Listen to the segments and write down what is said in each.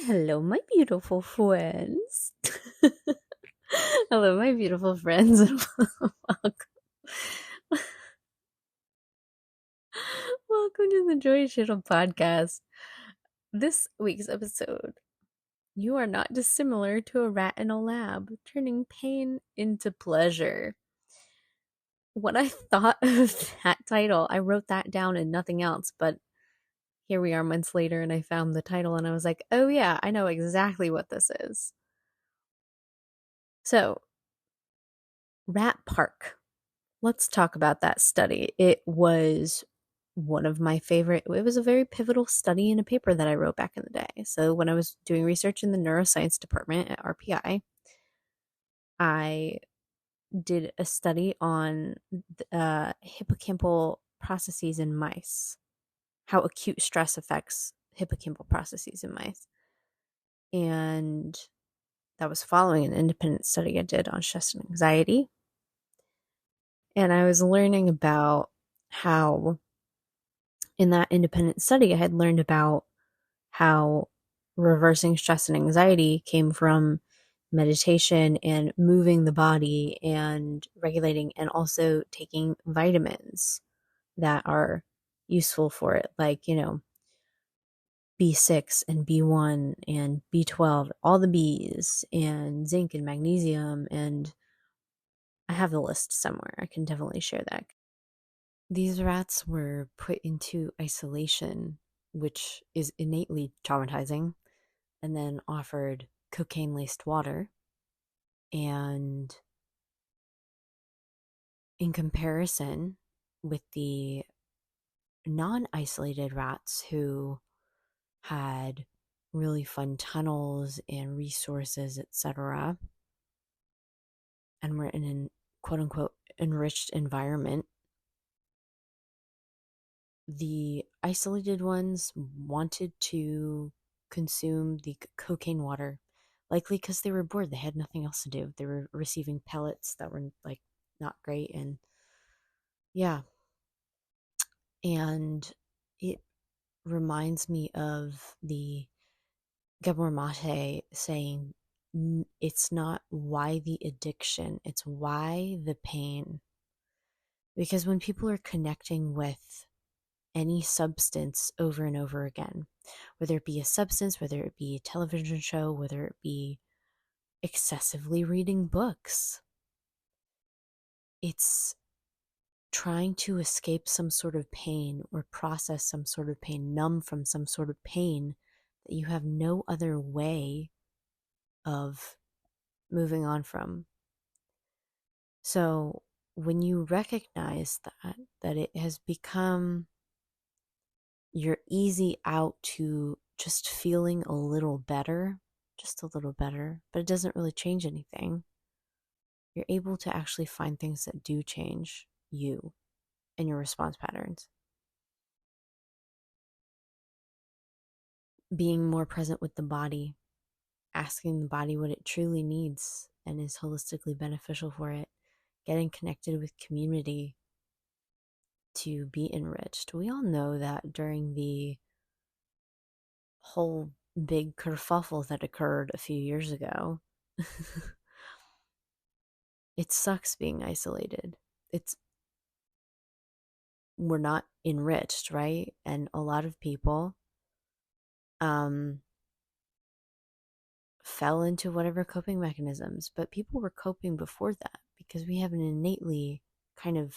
Hello, my beautiful friends. Hello, my beautiful friends, and welcome, welcome to the Joy Channel podcast. This week's episode, you are not dissimilar to a rat in a lab, turning pain into pleasure. When I thought of that title, I wrote that down and nothing else, but here we are months later, and I found the title, and I was like, oh yeah, I know exactly what this is. So, Rat Park. Let's talk about that study. It was one of my favorite, it was a very pivotal study in a paper that I wrote back in the day. So when I was doing research in the neuroscience department at RPI, I did a study on hippocampal processes in mice, how acute stress affects hippocampal processes in mice. And that was following an independent study I did on stress and anxiety. And I was learning about how in that independent study, I had learned about how reversing stress and anxiety came from meditation and moving the body and regulating and also taking vitamins that are useful for it, like, B6 and B1 and B12, all the Bs, and zinc and magnesium. And I have the list somewhere. I can definitely share that. These rats were put into isolation, which is innately traumatizing, and then offered cocaine laced water. And in comparison with the non isolated rats who had really fun tunnels and resources, etc., and were in an quote unquote enriched environment, the isolated ones wanted to consume the cocaine water, likely because they were bored. They had nothing else to do. They were receiving pellets that were like not great. And yeah, and it reminds me of the Gabor Mate saying, it's not why the addiction, it's why the pain. Because when people are connecting with any substance over and over again, whether it be a substance, whether it be a television show, whether it be excessively reading books, it's trying to escape some sort of pain or process some sort of pain, numb from some sort of pain that you have no other way of moving on from. So when you recognize that it has become your easy out to just feeling a little better, just a little better, but it doesn't really change anything, you're able to actually find things that do change you and your response patterns. Being more present with the body, asking the body what it truly needs and is holistically beneficial for it, getting connected with community to be enriched. We all know that during the whole big kerfuffle that occurred a few years ago, it sucks being isolated. We're not enriched, right? And a lot of people um fell into whatever coping mechanisms, but people were coping before that because we have an innately kind of,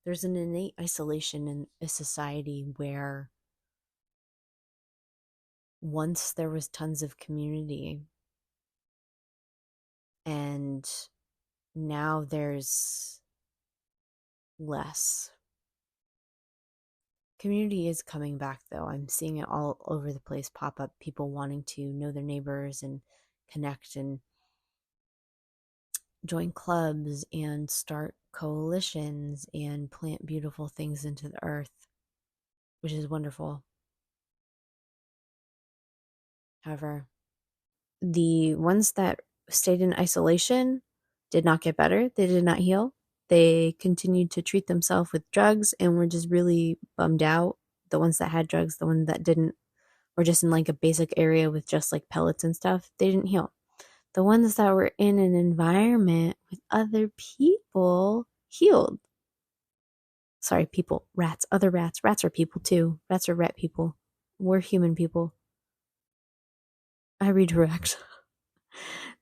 there's an innate isolation in a society where once there was tons of community, and now there's less. Community is coming back though. I'm seeing it all over the place pop up, people wanting to know their neighbors and connect and join clubs and start coalitions and plant beautiful things into the earth, which is wonderful. However, the ones that stayed in isolation did not get better. They did not heal. They continued to treat themselves with drugs and were just really bummed out. The ones that had drugs, the ones that didn't or just in like a basic area with just like pellets and stuff, they didn't heal. The ones that were in an environment with other people healed. Sorry, people, rats, other rats. Rats are people too. Rats are rat people. We're human people. I redirect.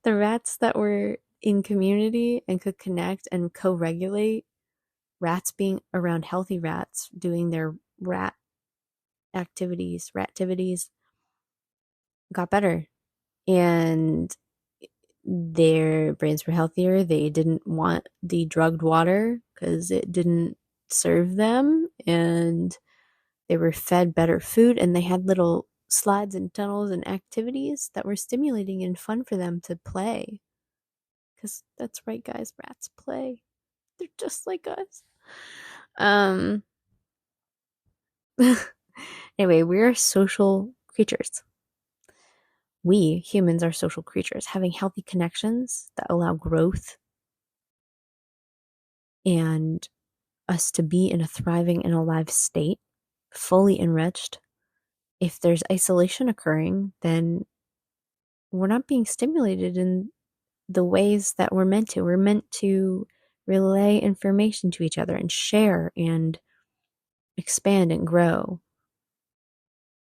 The rats that were in community and could connect and co-regulate, rats being around healthy rats doing their rat activities, got better. And their brains were healthier. They didn't want the drugged water because it didn't serve them. And they were fed better food, and they had little slides and tunnels and activities that were stimulating and fun for them to play. Because that's right, guys, rats play. They're just like us. Um, anyway, we're social creatures. We humans are social creatures, having healthy connections that allow growth and us to be in a thriving and alive state, fully enriched. If there's isolation occurring, then we're not being stimulated in the ways that we're meant to. We're meant to relay information to each other and share and expand and grow.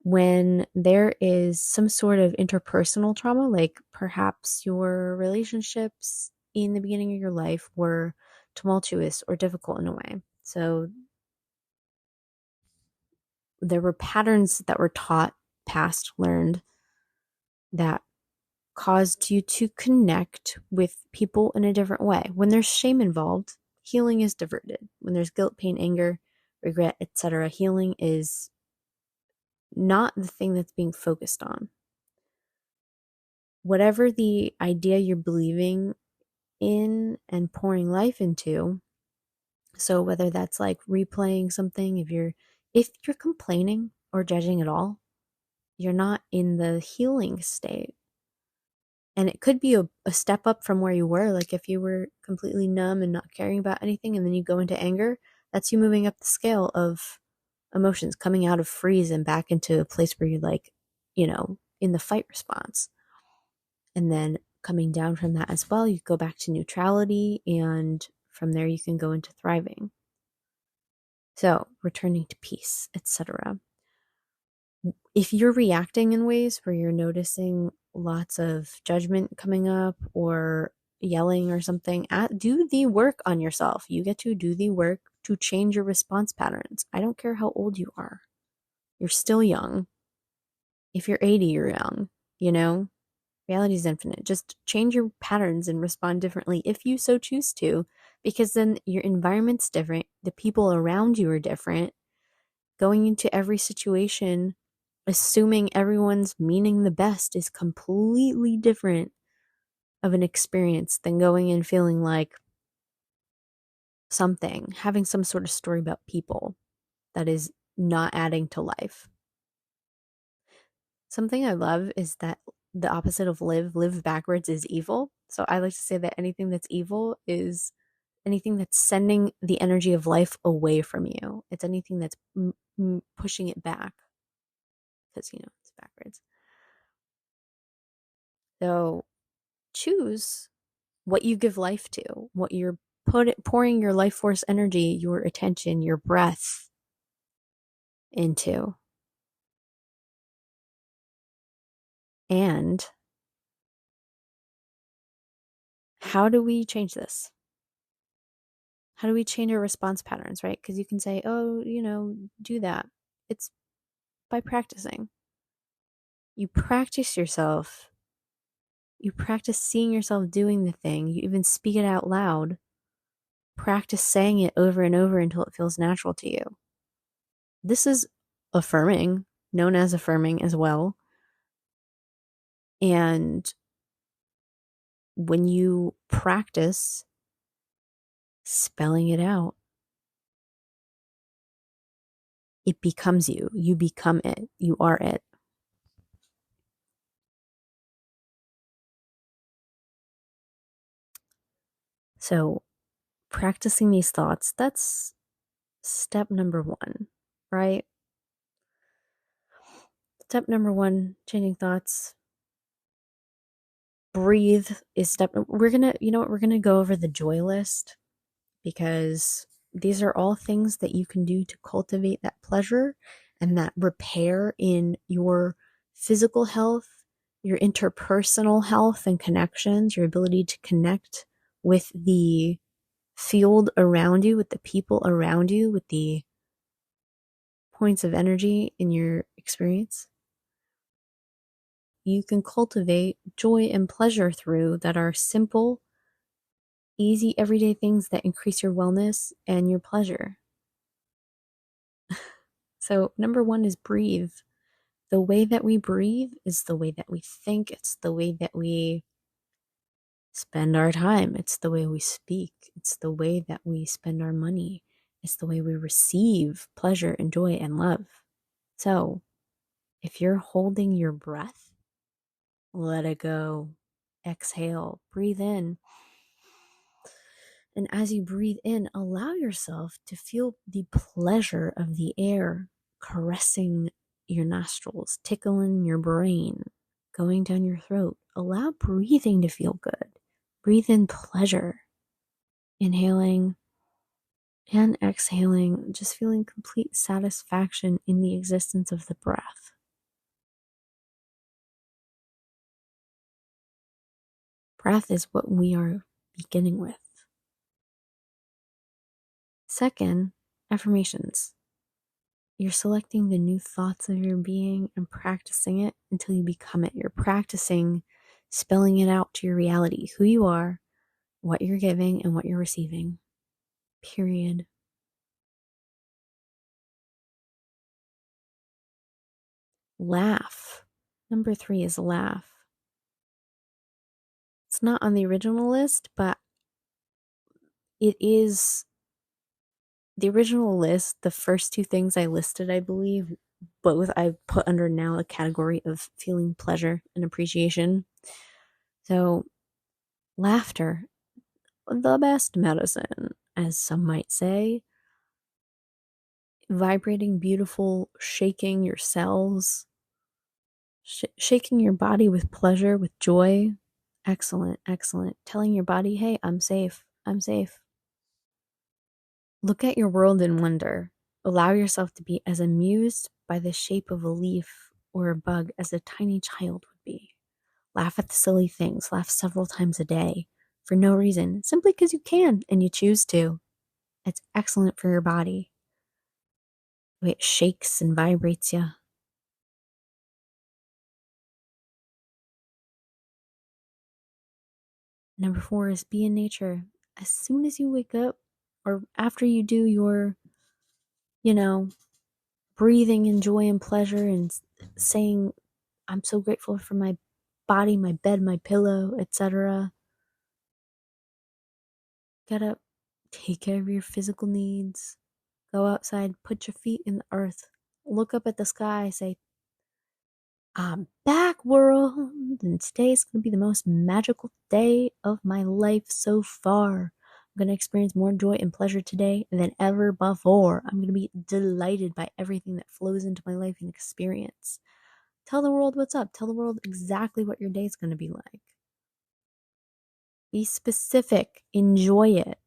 When there is some sort of interpersonal trauma, like perhaps your relationships in the beginning of your life were tumultuous or difficult in a way. So there were patterns that were taught, passed, learned that caused you to connect with people in a different way. When there's shame involved, healing is diverted. When there's guilt, pain, anger, regret, etc., healing is not the thing that's being focused on. Whatever the idea you're believing in and pouring life into, so whether that's like replaying something, if you're complaining or judging at all, you're not in the healing state. And it could be a step up from where you were. Like if you were completely numb and not caring about anything, and then you go into anger, that's you moving up the scale of emotions, coming out of freeze and back into a place where you're like, in the fight response. And then coming down from that as well, you go back to neutrality, and from there you can go into thriving. So returning to peace, etc. If you're reacting in ways where you're noticing lots of judgment coming up or yelling or something, do the work on yourself. You get to do the work to change your response patterns. I don't care how old you are. You're still young. If you're 80, you're young. Reality is infinite. Just change your patterns and respond differently if you so choose to, because then your environment's different. The people around you are different. Going into every situation assuming everyone's meaning the best is completely different of an experience than going in feeling like having some sort of story about people that is not adding to life. Something I love is that the opposite of live backwards is evil. So I like to say that anything that's evil is anything that's sending the energy of life away from you. It's anything that's pushing it back because, it's backwards. So choose what you give life to, what you're pouring your life force energy, your attention, your breath into. And how do we change this? How do we change our response patterns, right? Because you can say, oh, do that. It's by practicing. You practice yourself. You practice seeing yourself doing the thing. You even speak it out loud. Practice saying it over and over until it feels natural to you. This is affirming, known as affirming as well. And when you practice spelling it out, it becomes you. You become it. You are it. So, practicing these thoughts, that's step number one, right? Step number 1, changing thoughts. Breathe is we're gonna go over the joy list, because these are all things that you can do to cultivate that pleasure and that repair in your physical health, your interpersonal health and connections, your ability to connect with the field around you, with the people around you, with the points of energy in your experience. You can cultivate joy and pleasure through that are simple, easy, everyday things that increase your wellness and your pleasure. So, number 1 is breathe. The way that we breathe is the way that we think, it's the way that we spend our time, it's the way we speak, it's the way that we spend our money, it's the way we receive pleasure and joy and love. So, if you're holding your breath, let it go. Exhale, breathe in. And as you breathe in, allow yourself to feel the pleasure of the air caressing your nostrils, tickling your brain, going down your throat. Allow breathing to feel good. Breathe in pleasure. Inhaling and exhaling, just feeling complete satisfaction in the existence of the breath. Breath is what we are beginning with. Second, affirmations. You're selecting the new thoughts of your being and practicing it until you become it. You're practicing spelling it out to your reality, who you are, what you're giving, and what you're receiving. Period. Laugh. Number 3 is laugh. It's not on the original list, but it is the original list. The first 2 things I listed, I believe, both I put under now a category of feeling pleasure and appreciation. So, laughter, the best medicine, as some might say. Vibrating, beautiful, shaking your cells, shaking your body with pleasure, with joy. Excellent, excellent. Telling your body, hey, I'm safe, I'm safe. Look at your world in wonder. Allow yourself to be as amused by the shape of a leaf or a bug as a tiny child would be. Laugh at the silly things. Laugh several times a day for no reason, simply because you can and you choose to. It's excellent for your body. The way it shakes and vibrates you. Number 4 is be in nature. As soon as you wake up, or after you do your, breathing in joy and pleasure and saying, I'm so grateful for my body, my bed, my pillow, etc. Get up, take care of your physical needs, go outside, put your feet in the earth, look up at the sky, say, I'm back, world, and today's going to be the most magical day of my life so far. I'm going to experience more joy and pleasure today than ever before. I'm going to be delighted by everything that flows into my life and experience. Tell the world what's up. Tell the world exactly what your day is going to be like. Be specific. Enjoy it.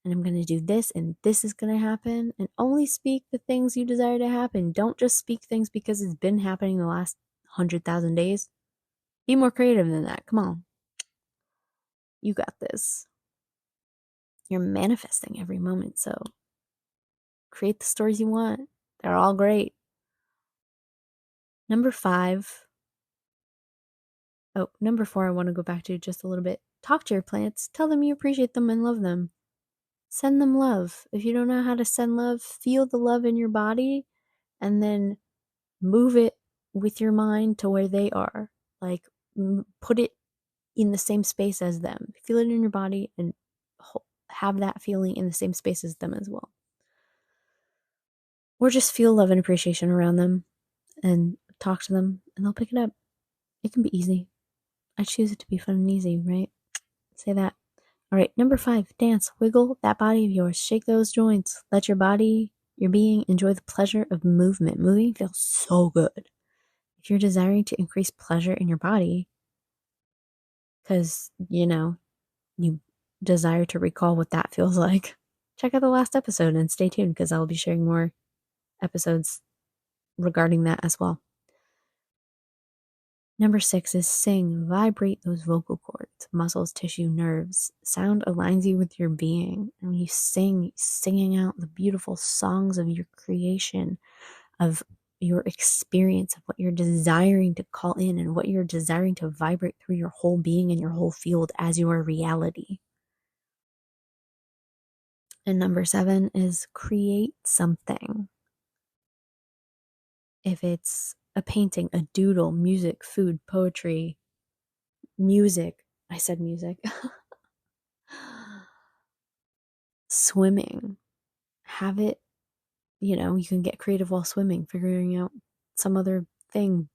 And I'm going to do this, and this is going to happen. And only speak the things you desire to happen. Don't just speak things because it's been happening the last 100,000 days. Be more creative than that. Come on. You got this. You're manifesting every moment, so create the stories you want. They're all great. Number 4, I want to go back to just a little bit. Talk to your plants. Tell them you appreciate them and love them. Send them love. If you don't know how to send love, feel the love in your body and then move it with your mind to where they are. Like, put it in the same space as them. Feel it in your body and have that feeling in the same space as them as well. Or just feel love and appreciation around them and talk to them and they'll pick it up. It can be easy. I choose it to be fun and easy, right? Say that. All right, number 5, dance. Wiggle that body of yours. Shake those joints. Let your body, your being, enjoy the pleasure of movement. Moving feels so good. If you're desiring to increase pleasure in your body, because, you desire to recall what that feels like, check out the last episode and stay tuned because I'll be sharing more episodes regarding that as well. Number 6 is sing. Vibrate those vocal cords, muscles, tissue, nerves. Sound aligns you with your being. And when you sing, singing out the beautiful songs of your creation, of your experience, of what you're desiring to call in and what you're desiring to vibrate through your whole being and your whole field as your reality. And number 7 is create something. If it's a painting, a doodle, music, food, poetry, music. I said music. Swimming. Have it, you can get creative while swimming, figuring out some other thing.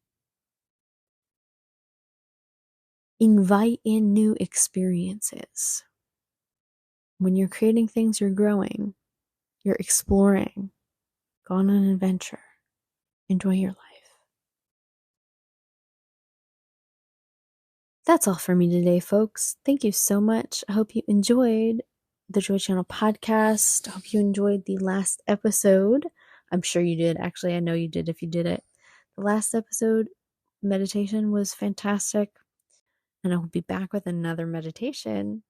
Invite in new experiences. When you're creating things, you're growing, you're exploring. Go on an adventure. Enjoy your life. That's all for me today, folks. Thank you so much. I hope you enjoyed the Joy Channel podcast. I hope you enjoyed the last episode. I'm sure you did. Actually, I know you did if you did it. The last episode meditation was fantastic. And I will be back with another meditation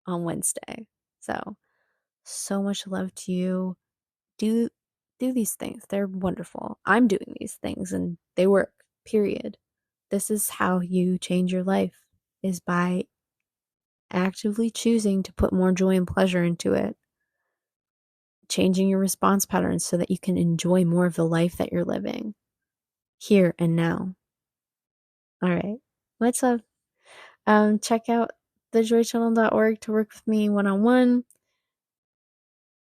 on Wednesday. So much love to you. Do these things. They're wonderful. I'm doing these things and they work. Period. This is how you change your life, is by actively choosing to put more joy and pleasure into it. Changing your response patterns so that you can enjoy more of the life that you're living here and now. All right. Much love. Check out thejoychannel.org to work with me one-on-one.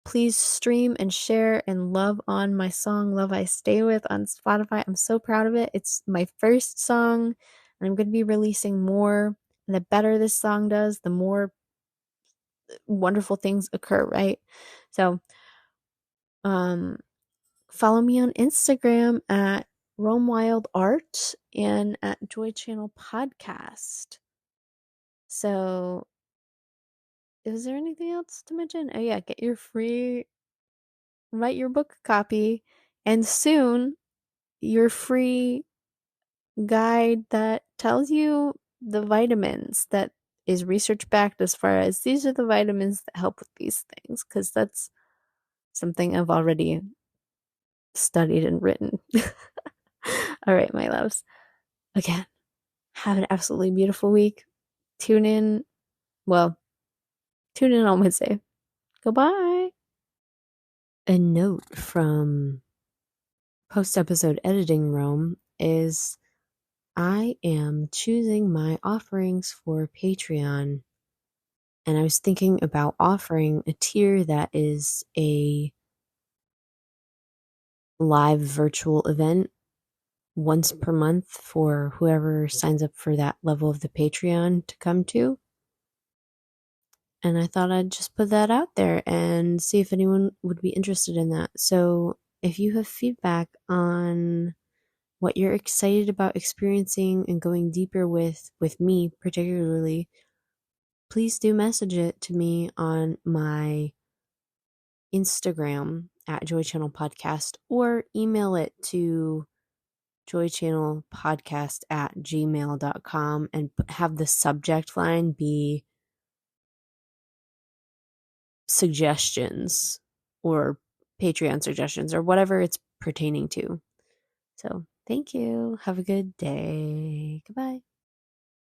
Please stream and share and love on my song Love I Stay With on Spotify. I'm so proud of it. It's my first song, and I'm going to be releasing more. And the better this song does, the more wonderful things occur, right? So, follow me on Instagram at Rome Wild Art and at Joy Channel Podcast. So, is there anything else to mention? Oh yeah, get your free write your book copy, and soon your free guide that tells you the vitamins that is research backed, as far as these are the vitamins that help with these things, because that's something I've already studied and written. All right, my loves. Again, have an absolutely beautiful week. Tune in. Well, tune in on Wednesday. Goodbye. A note from post episode editing Rome is I am choosing my offerings for Patreon, and I was thinking about offering a tier that is a live virtual event once per month for whoever signs up for that level of the Patreon to come to. And I thought I'd just put that out there and see if anyone would be interested in that. So if you have feedback on what you're excited about experiencing and going deeper with me particularly, please do message it to me on my Instagram at Joy Channel Podcast, or email it to joychannelpodcast@gmail.com and have the subject line be suggestions or Patreon suggestions or whatever it's pertaining to. So thank you. Have a good day. Goodbye.